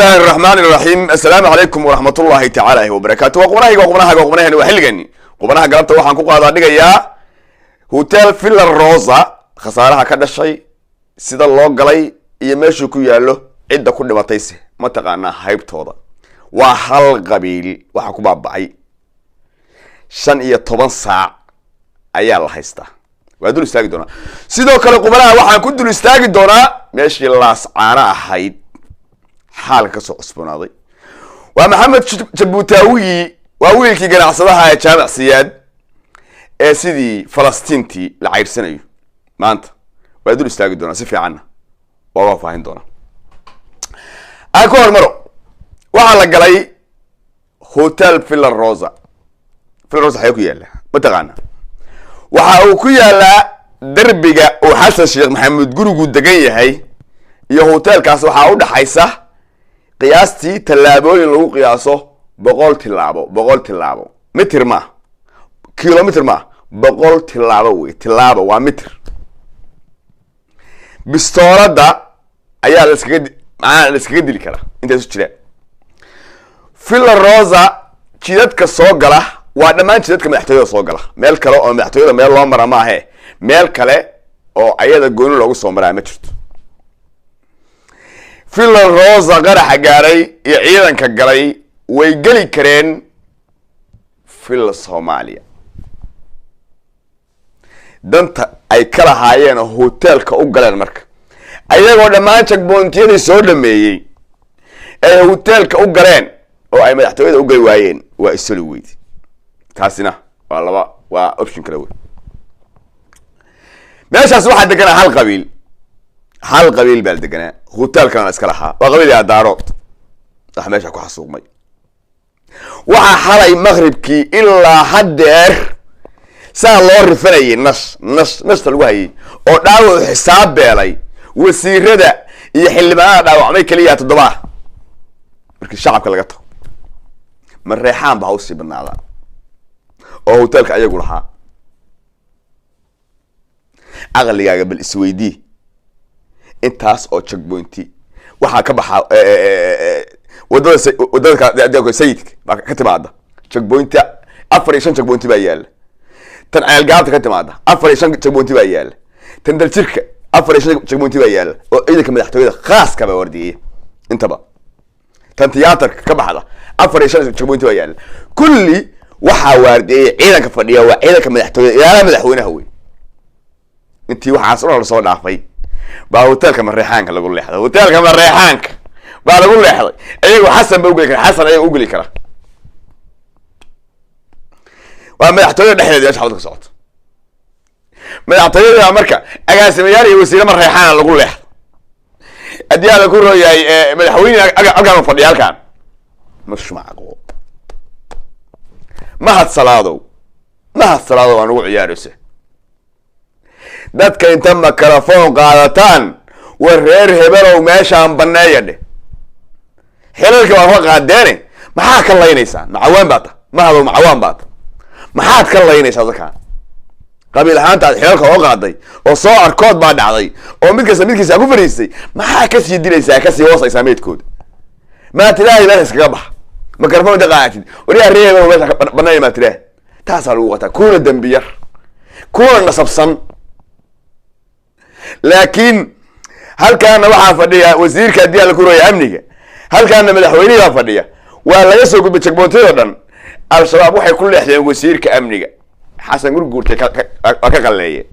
الله الرحمن الرحيم. السلام عليكم ورحمة الله تعالى وبركاته. وقبناها وحلقني قبناها قلبت waxaan ku qaadaa dhigayaa hotel Villa Rosa khasaaraha ka dhashay sida loo galay iyo meeshu ku yaalo cid ku dhimatayse ma taqaana haybtooda waa hal qabiil waxa ku baabacay 15 saac ayaa la haystaa waa dul istaagi doona sidoo kale qubanaha waxaan ku dul istaagi doonaa meeshii laas caana ahayd حال كسو عصبناضي ومحمد جبوتاوي وويلكي قناعصدها جامع سياد سيدي فلسطينتي لعير سنة ما انت ويدول استاقي دونا سيفي عنا وهو فاهين دونا اكو هالمرو وعلى قلي هوتيل فيلا الروزا حيوكو يالا متغانا وحاوكو يالا دربيقا وحسن الشيخ محمد قروقو الدقية هاي يا هوتيل كاس وحاودا حيسه قياستي تلابوين لو قياسه بقول تلابو متر ما كيلومتر ما بقول تلابو ومتر بستورة دا ايا لسكيد دي كلا انت سوچلا فيلا روزا جيدادك سو غلا وا دمان جيدادك مدحتويدا سو غلا مeel kale oo madaxtooyada meel loo mara ma ahe meel kale oo ayada gooni loogu soo maraa ma jirto Villa Rosa qaraxa gaaray iyo ciidanka galay way gali kareen Villa Soomaaliya danta ay kala haayeen hotelka u galeen marka ayagoo dhamaan checkpointiyada soo dhameeyay ay hotelka u galeen oo ay madaxtooyada u gali waayeen waa isla weyd taasina waa laba waa option kale weey meeshaas waxa deganaa hal qabiil baa deganaa hotel kan iska lahaa waa qabiil ya daarood wax meesha ku xasuuqmay waxa xalay maghribkii ilaa hadeer saa loo rifanayay nas lagu hayay oo dhaawac xisaab beelay wasiirada iyo xildhibaanada dhaawacmay kaliya 7 markii shacabka laga tago mareexaan baa u sii banaada oo hotelka ayagu lahaa aqligaaga bal isweydii intaas oo checkpointi waxa ka baxa wadada sayidka ba ka timaada checkpointi 4 checkpointi baa yaal tan ayal gaabta ka timaada 4 checkpointi baa yaal tan dalcirka 4 checkpointi baa yaal oo ciidanka madaxtooyada khaaska ba wardiyay intaba tan tiyaatarka ka baxda 4 checkpointi baa yaal kulli waxa wardiyay ciidanka fadhiya waa ciidanka madaxtooyada ilaa madaxweynaha weey intii waxa soo soo dhaafay baa hotelka mareexaanka lagu leexday hotelka mareexaanka baa lagu leexday ayagu xasan baa u gali kara xasan ayagu u gali kara waa madaxtooyada dhexdeeda shacabka socod madaxtooyada marka agaasimayaal iyo wasiiro mareexaan lagu leexday adiyaada ku rooyay madaxweyne aga fadhiya halkan mashmaaqo mahad salaado aan ugu ciyaarayso dadka inta mikrofon qaadataan wareer hebelow meeshaan baneeyade xelalka waa qaadeen maxaa ka laynaysaa macawaan baata macawaan baata maxaad ka laynaysaa dadka qabiil ahaanta xelalka oo qaaday oo soo arkood baa dhacday oo midkiisa ku fariistay maxaa ka sii dilaysaa ka sii hoosaysaa meedkooda ma tilaahi la iskaga bax mikrofon daqaatid wariya reebo meesha baneey ma tilaahi taas lagu qata kuna dambiyar kuna nasabsan لكن هل كان waxa fadhiya wasiirka diyaal ku rooyay amniga hal kaana madaxweynaha fadhiya waa laga soo gudbay checkpointyo dhan al-shabaab waxay ku leexdeen wasiirka amniga xasan gurguurtay ka qaleeyay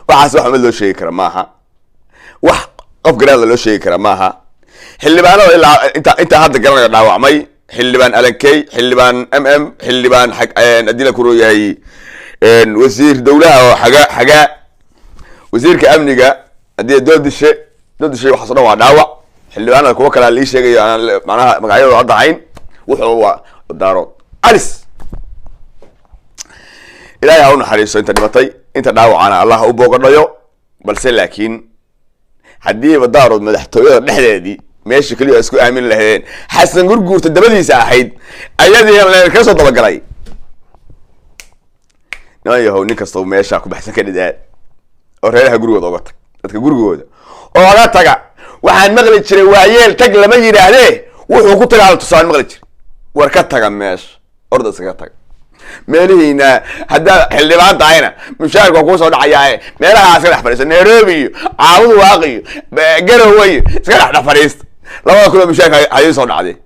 waxa wax loo sheegi kara maaha wax qof garaad loo sheegi kara maaha xildhibaanada ilaa inta hadda garanaya dhaawacmay xildhibaan alankay xildhibaan xildhibaan adiila ku rooyay وزير دولة حاجة وزير كأمنية أدي دود شيء وحصلنا ودعوة اللي أنا كوكل اللي شيء أنا معناها مقايير وضع عين وهو الدارات أليس إلهي هون حريص أنت نبطي أنت دعوة أنا الله أبوك الرجاء بس لكن حديه بالدارات مدحتويه النحلة دي ماشي كل يوم أسكو أمين لهين حسن جرجور تدبدي ساحيد أيادي اللي كسر طبق علي نايهو ninkastoo meesha ku baxsan ka dhidaan oo reeraha gurigooda uga tag dadka gurigooda oo laga taga waxaan maqli jiray waayeel tag lama yidhaahdee wuxuu ku tagaa tusaan maqli jiray war ka taga meesha orda iskaga taga meelihiina haddaa xildhibaan tahayna mushaarka kuu soo dhacayaa meelaha iska dhex fadhiista Nairobi iyo Caawud Waaqi iyo Garowe iska dhex fadhiista labada kula mushaarka ayay soo dhacday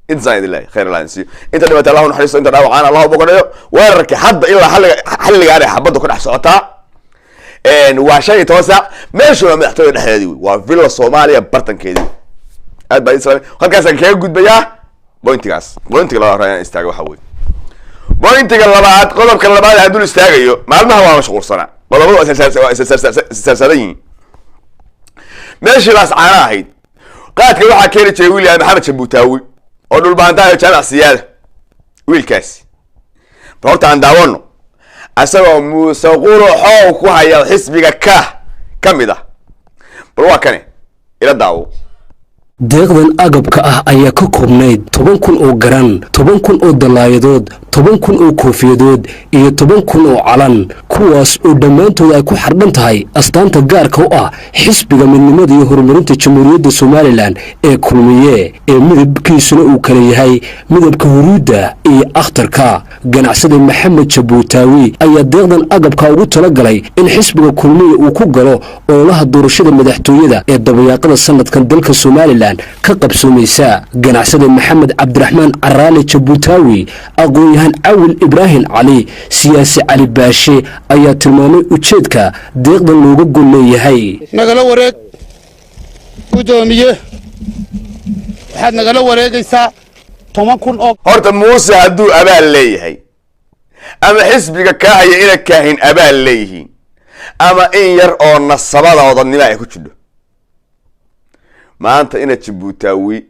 inta ilaahay khayr laansi inta dhibata Allah naxariisto inta dhaawacana Allah boqonayo weerarka hadda ilaa xalliga ay xabada ku dhex socotaa waa shay toosa meesha madaxtooyada dhexdeedii waa villa Soomaaliya bartankeedii aad baa Israa'iil halkaas aan kaga gudbayaa pointiga la raayaan istaaga waxa weey pointiga labaad qodobka labaad haduu istaagayo maalmaha waa mashquulsana qodobadu asaasadayn meesha laas caana ahayd qaadka waxa keenay jiray William Maxamed Jabuutaawi oo dhul baantaay janacsiyada wiilkaasi horta aan daawano asagoo Muuse Quruxow ku haya xisbiga kamida bal waa kane ila daawo deeqdan agabka ah ayaa ka koobnayd 10,000 oo garan 10,000 oo dalaayadood 10,000 oo koofiyadood iyo 10,000 oo calan kuwaas oo dhammaantood ay ku xardhan tahay astaanta gaarka u ah xisbiga midnimada iyo horumarinta jamhuuriyadda Soomaaliland ee kulmiye ee midabkiisuna uu kala yahay midabka huruudda iyo akhtarka ganacsade Maxamed Jabuutaawi ayaa deeqdan agabka ugu talagalay in xisbiga kulmiye uu ku galo ololaha doorashada madaxtooyada ee dabayaaqada sanadkan dalka Soomaaliland ka qabsoomaysa ganacsade Maxamed Cabdiraxmaan Caraale Jabuutaawi aqoon-yahan Awil Ibrahim Ali siyaasi Ali Baashe ayaa tilmaamay ujeedka deeqdan looga gol leeyahay nagala wareeg gudoomiye waxaad nagala wareegaysaa 10,000 oo horta Muuse haduu abaal leeyahay ama xisbiga ka haya ina kaahin abaal leeyihiin ama in yar oo nasabada wadannimo ay ku jidho maanta ina Jabuutaawi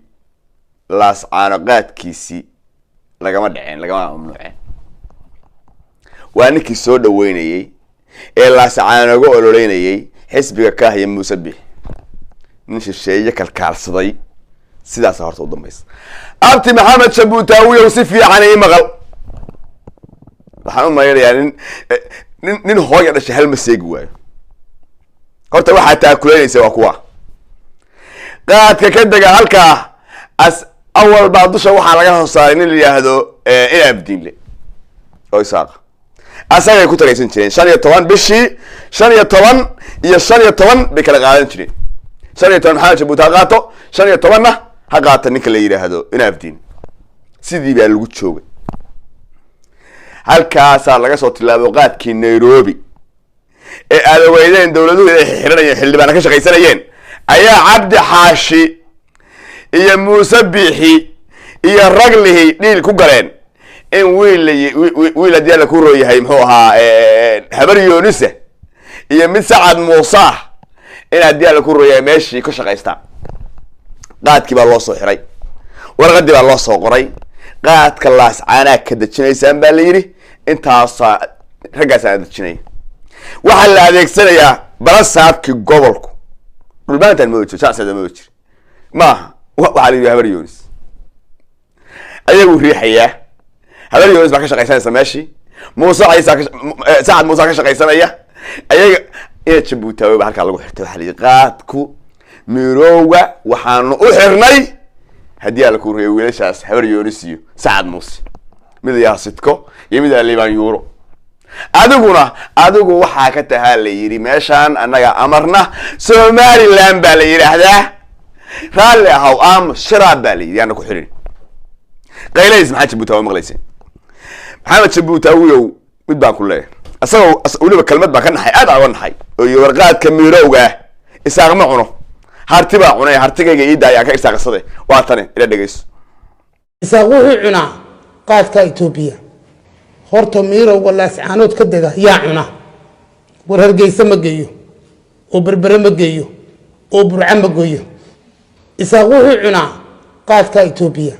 laas caanaqaadkiisi lagama dhaceen lagama mamnuuceen waa ninkii soo dhaweynayay ee laas caanago ololeynayay xisbiga ka haya Muuse Bix nin shisheeye kalkaalsaday sidaas horta u dambaysa abti Maxamed Jabuutaawi oo si fiican ay maqal waxaan u maaynayaa nin hooyo dhashay hal ma seegi waayo horta waxa taakuleynaysa waa kuwa qaadka ka daga halka as awal baa dusha waxa laga hoosaaray in la yiraahdo ina abdiinle oo isaaq asagay ku tagaysan jireen 15 bishii 15 iyo 15 bay kala qaadan jireen 15 Maxamed Jabuutaawi qaato 15 na ha qaata ninka la yiraahdo ina abdiin sidii baa lagu joogay halkaas laga soo tilaabo qaadkii Nairobi ee aadaweydeen dawladuhu ay xiranayeen xildhibaan ka shaqaysanayeen ayaa Cabdi Xaashi iyo Muuse Bixi iyo Raglihi dhil ku galeen in wiil adiyaal ku rooyahay muxuu ahaa habar Yoonise iyo mid Sacad Muuse in adiyaal ku rooyahay meeshii ka shaqaystaan qaadkii baa loo soo xiray warqadii baa loo soo qoray qaadka laas caana ka dajinaysan baa la yiri intaas ragaas aan dajinay waxa la adeegsanayaa balasaadkii gobolku dhulbaantan ma jiro saasada ma jiro ma waxa la yiri habar Yoonis ayagu riixaya habar Yoonis baa ka shaqaysanaysa meeshii Muuse Ciise Sacad Muuse ka shaqaysanaya ayaga ina Jabuutaawi baa halka lagu xirtay xaliiqaadku mirooga waxaanu u xirnay hadii ala ku reeyay wiilashaas habar Yoonis iyo Sacad Muuse mid yaa sidko iyo mid Liban Euro adigu waxa ka tahay la yiri meeshan anaga amarna Somaliland baa la yiraahdaa raali ahaw am shiraab baa la yiri ana ku xirin qaylays Maxamed Jabuutaawi maqlaysan Maxamed Jabuutaawi mid baan ku leeyahay asagoo waliba kalmad baa ka naxay aad aan naxay oo warqaadka mirowga isaaq ma cuno harti baa cunay hartigayga ii daaya ka isaaqsaday waa tan ila dhageyso isaaq wuxuu cunaa qaadka Itoobiya horta mirowga laas caanood ka daga yaa cuna war Hargeysa ma geeyo oo berbere ma geeyo oo Burca ma geeyo isaaq wuxuu cunaa qaadka Itoobiya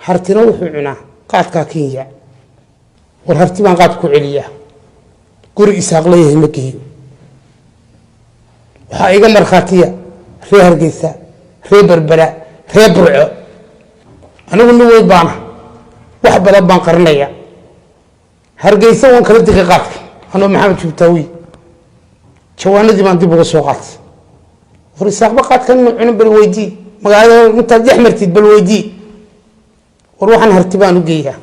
hartina wuxuu cunaa qaadka Kenya war harti baan qaad ku celiya guri isaaq leeyahay ma geeyo waxa iga marxaatiya reer Hargeysa reer berbera reer Burco anigu nuway baana wax badan baan qarnaya Hargeysa waan kala digay qaadka anoo Maxamed Jabuutaawi jawaanadii baan dib uga soo qaatay ورساق بقات كان عنا بالويدي مقالة أنت جحمرتي بالويدي وروحنا هرتبان وجيها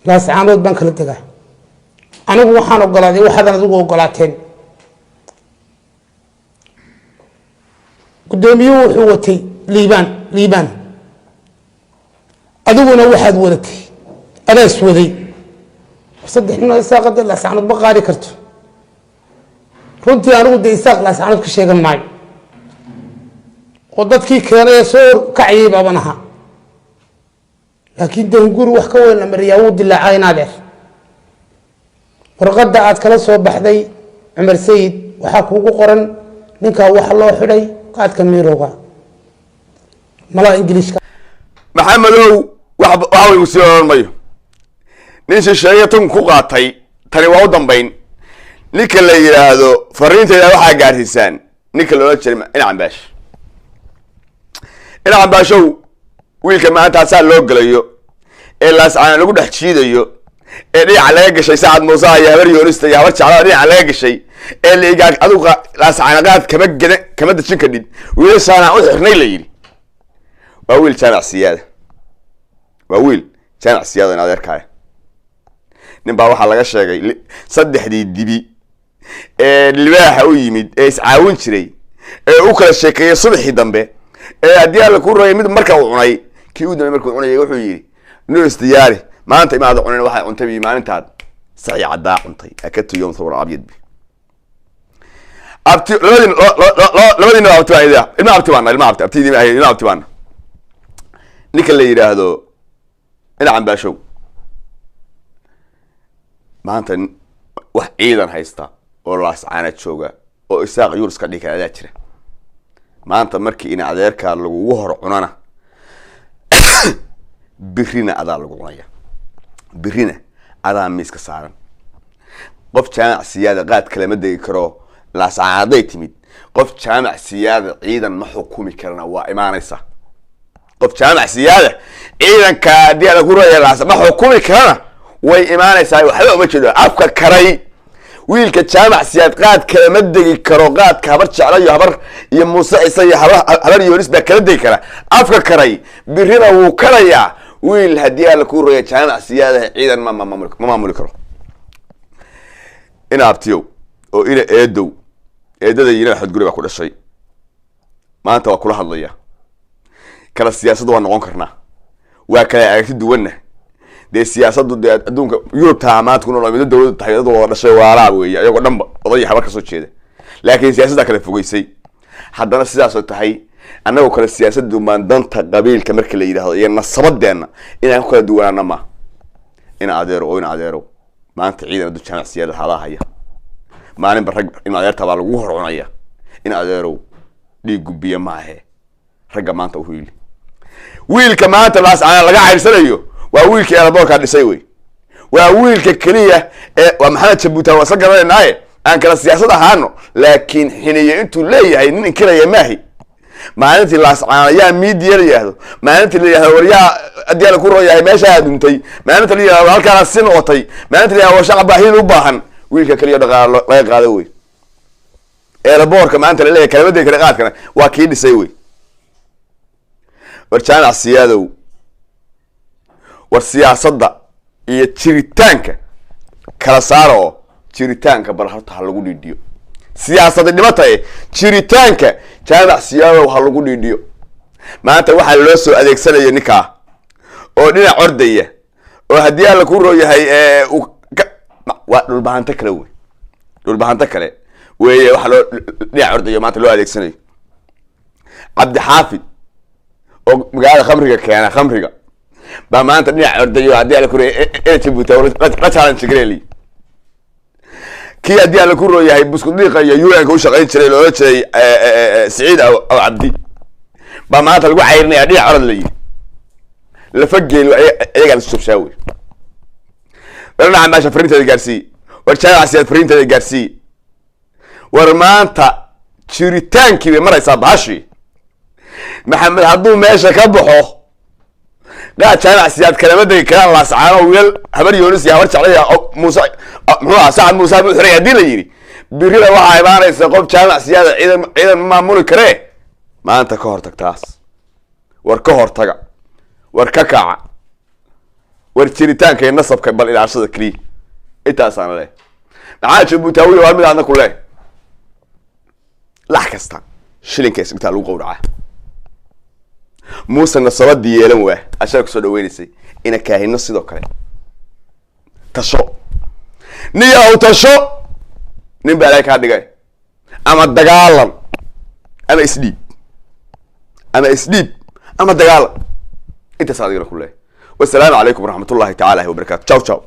لا سعامود بنك لتجا أنا وحنا وقلادي واحد أنا ذوق وقلاتين قدامي وحوتي ليبان أدونا واحد ولتي أنا أسودي صدق إنه إساق الله سعامود بقاري كرتو runtii anigu de isaaq laascaanood ka sheegan maayo oo dadkii keenay soo kaciyay baaban ahaa laakiin danguri wax ka weyn la mariyaa wuu dilaacay inaadeer warqadda aad kala soo baxday cumar sayid waxaa kuugu qoran ninkaa waxa loo xidhay qaadka miirowga mala ingiliishka maxamedow waxa way sii oran mayo nin shisheeye tan ku qaatay tani waa u dambayn ninka la yiraahdo fariinteeda waxaa gaarsiisaan ninka loola jiray ina cambaashow wiilka maanta saa loo galayo ee laascaan lagu dhex jiidayo ee dhinaca laga gashay saacad muuse iyo habar yoonista iyo habar jaclada dhinaca laga gashay ee liigaag aduga laascaan qaad kama dajin kadib wiilashaana u xirnay la yiri waa wiil jaamac siyaada in adeerkaaya nin baa waxaa laga sheegay saddexdii dibi ee libaaxa u yimid ee iscaawin jiray ee u kala sheekeeyay subaxii dambe ee haddii alla ku rooyay mid marka uu cunay kii u dambe markuu cunayay wuxuu yidhi nuris diyaari maanta imaada cunin waxay cuntay bi maalintaad saxii caddaa cuntay akatu yowm thawr abyad bi abti labadina abti baan idaa ilma abti baana ninka la yidhaahdo ina cambaashow maanta wax ciidan haysta oo laascaana jooga oo isaaq yuurs ka dhigay adaa jira maanta markii in adeerka lagu hor cunana birina adaa lagu cunaya birina adaa miiska saaran qof jaamac siyaada qaad kale ma degi karo laascaanaday timid qof jaamac siyaada ciidan ma xukumi karana waa imaanaysa qof jaamac siyaada ciidanka haddii ala ku raya laas ma xukumi karana way imaanaysaa waxba uma jeedo afka karay wiilka jaamac siyaad qaad kale ma degi karo qaadka habar jeclayo habar iyo muuse ciise iyo habar yoonis baa kala degi kara afka karay birina wuu karayaa wiil haddii alla ku raya jaamac siyaada ciidan ma maamuli karo ina abtiyow oo ina eedada ina xadguri baa ku dhashay maanta waa kula hadlaya kala siyaasadda waa noqon karnaa waa kala aragti duwanna dee siyaasaddu dee adduunka yurubta maanta ku nool mid dawladda tahay dad wada dhashay waalaa weeye ayagoo dhanba oday habar ka soo jeeda laakiin siyaasadda kala fogeysay haddana sidaas oo tahay annagoo kale siyaasaddu maandanta qabiilka marka la yidhaahdo iyo nasabadeena inaan ku kala duwanaana ma ina adeero maanta ciidan addu jaamac siyaada hadaa haya maalinba rag in adeerta baa lagu hor cunaya in adeerow dhiig gubbiya maahe ragga maanta u hiili wiilka maanta laascaana laga cayrsanayo waa wiilkii eelaboorkaa dhisay wey waa wiilka keliya ee waa maxamed jabuutaan waa isla garanaynaaye aan kala siyaasad ahaano laakiin xiniye intuu leeyahay nin inkiraya maahi maalintii laascaana yaa miidiya la yidhaahdo maalintii la yidhahdo waryaa haddii ala ku rooyahay meeshaa duntay maalinta la yidhahdo halkaana si noqotay maalinta la yidhahdo washaqa baahiin u baahan wiilka keliya dhaqaalo laga qaado wey eelaboorka maanta la leeyahay kalamadii kale qaadkana waa kii dhisay wey war jaamac siyaadow war siyaasadda iyo jiritaanka kala saara oo jiritaanka bal horta ha lagu dhiidhiyo siyaasadda dhibata jiritaanka jaamac siyaadow ha lagu dhiidhiyo maanta waxaa loo soo adeegsanayo ninkaa oo dhinac ordaya oo haddii alla ku rooyahay waa dhulbahanto kale wey dhulbahanto kale weeye waxa loo dhinac ordayo maanta loo adeegsanayo cabdixaafid oo magaalada khamriga keena khamriga baa maanta dhinac ordayo haddii alla ku rooyahay Jabuuti la challenge gareeli kii haddii alla ku rooyahay buskud dhiiqa iyo UN-ka u shaqayn jiray loola jiray Saciid aw Cabdi baa maanta lagu cayrinaya dhinac orad la yiri lafa geelo ayaga la subshaawi warna maasha fariinteeda gaarsii war jaamac fariinteeda gaarsii war maanta jiritaankii bay maraysaa baashi maxamed hadduu meesha ka baxo لا جامع سياد كلامه كلام الله سبحانه ويل هبر يونس يا هبر شعلي موسى محمد سعد موسى بحرية دي ليري birina waxaa imaanaysa qof jaamac siyaada ciidan maamuli karee maanta ka hortag taas war ka hortaga war ka kaca war jiritaanka iyo nasabka bal ilaashada kaliya intaasaan leh maxaa Jabuutaawiya waa mid aadna ku leh lax kasta shilinka isbitaal lagu qowraca Muuse nasabadii yeelan waa ashaga ku soo dhaweynaysay ina kaahino sidoo kale tasho niya u tasho nin baa ka dhigay ama dagaalan ama isdiib ama dagaalan inta saadiqna ku leh wassalaamu calaykum waraxmatullaahi tacaala wa barakaatuh ciao ciao